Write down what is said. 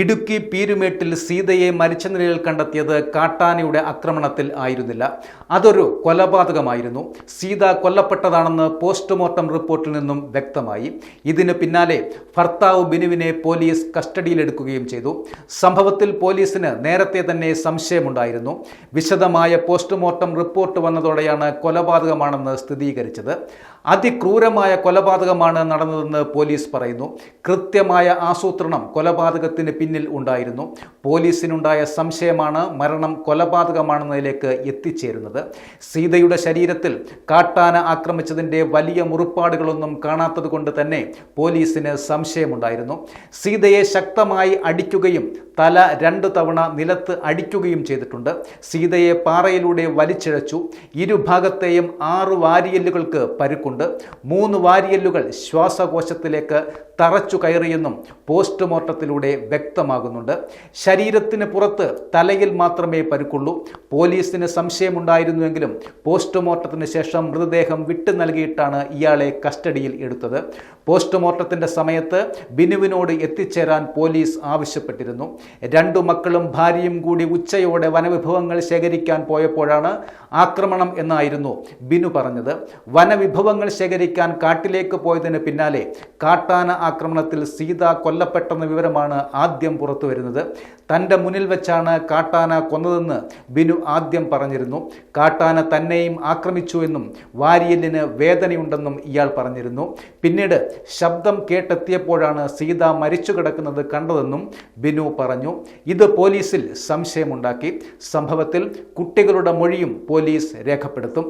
ഇടുക്കി പീരുമേട്ടിൽ സീതയെ മരിച്ച നിലയിൽ കണ്ടെത്തിയത് കാട്ടാനയുടെ ആക്രമണത്തിൽ ആയിരുന്നില്ല. അതൊരു കൊലപാതകമായിരുന്നു. സീത കൊല്ലപ്പെട്ടതാണെന്ന് പോസ്റ്റ്മോർട്ടം റിപ്പോർട്ടിൽ നിന്നും വ്യക്തമായി. ഇതിന് പിന്നാലെ ഭർത്താവ് ബിനുവിനെ പോലീസ് കസ്റ്റഡിയിലെടുക്കുകയും ചെയ്തു. സംഭവത്തിൽ പോലീസിന് നേരത്തെ തന്നെ സംശയമുണ്ടായിരുന്നു. വിശദമായ പോസ്റ്റ്മോർട്ടം റിപ്പോർട്ട് വന്നതോടെയാണ് കൊലപാതകമാണെന്ന് സ്ഥിരീകരിച്ചത്. അതിക്രൂരമായ കൊലപാതകമാണ് നടന്നതെന്ന് പോലീസ് പറയുന്നു. കൃത്യമായ ആസൂത്രണം കൊലപാതകത്തിന് പിന്നിൽ ഉണ്ടായിരുന്നു. പോലീസിനുണ്ടായ സംശയമാണ് മരണം കൊലപാതകമാണെന്നതിലേക്ക് എത്തിച്ചേരുന്നത്. സീതയുടെ ശരീരത്തിൽ കാട്ടാന ആക്രമിച്ചതിൻ്റെ വലിയ മുറിപ്പാടുകളൊന്നും കാണാത്തത് കൊണ്ട് തന്നെ പോലീസിന് സംശയമുണ്ടായിരുന്നു. സീതയെ ശക്തമായി അടിക്കുകയും തല 2 തവണ നിലത്ത് അടിക്കുകയും ചെയ്തിട്ടുണ്ട്. സീതയെ പാറയിലൂടെ വലിച്ചിഴച്ചു. ഇരുഭാഗത്തെയും 6 വാരിയെല്ലുകൾക്ക് പരുക്കുണ്ട്. 3 വാരിയെല്ലുകൾ ശ്വാസകോശത്തിലേക്ക് തറച്ചു കയറിയെന്നും പോസ്റ്റ്മോർട്ടത്തിലൂടെ വ്യക്തമാകുന്നുണ്ട്. ശരീരത്തിന് പുറത്ത് തലയിൽ മാത്രമേ പരുക്കുള്ളൂ. പോലീസിന് സംശയമുണ്ടായിരുന്നുവെങ്കിലും പോസ്റ്റ്മോർട്ടത്തിന് ശേഷം മൃതദേഹം വിട്ടു നൽകിയിട്ടാണ് ഇയാളെ കസ്റ്റഡിയിൽ എടുത്തത്. പോസ്റ്റ്മോർട്ടത്തിന്റെ സമയത്ത് ബിനുവിനോട് എത്തിച്ചേരാൻ പോലീസ് ആവശ്യപ്പെട്ടിരുന്നു. 2 മക്കളും ഭാര്യയും കൂടി ഉച്ചയോടെ വനവിഭവങ്ങൾ ശേഖരിക്കാൻ പോയപ്പോഴാണ് ആക്രമണം എന്നായിരുന്നു ബിനു പറഞ്ഞത്. വനവിഭവങ്ങൾ ശേഖരിക്കാൻ കാട്ടിലേക്ക് പോയതിന് പിന്നാലെ കാട്ടാന ആക്രമണത്തിൽ സീത കൊല്ലപ്പെട്ടെന്ന വിവരമാണ് ആദ്യം പുറത്തു വരുന്നത്. തൻ്റെ മുന്നിൽ വെച്ചാണ് കാട്ടാന കൊന്നതെന്ന് ബിനു ആദ്യം പറഞ്ഞിരുന്നു. കാട്ടാന തന്നെയും ആക്രമിച്ചു എന്നും വാരിയലിന് വേദനയുണ്ടെന്നും ഇയാൾ പറഞ്ഞിരുന്നു. പിന്നീട് ശബ്ദം കേട്ടെത്തിയപ്പോഴാണ് സീത മരിച്ചു കിടക്കുന്നത് കണ്ടതെന്നും ബിനു പറഞ്ഞു. ഇത് പോലീസിൽ സംശയമുണ്ടാക്കി. സംഭവത്തിൽ കുട്ടികളുടെ മൊഴിയും പോലീസ് രേഖപ്പെടുത്തും.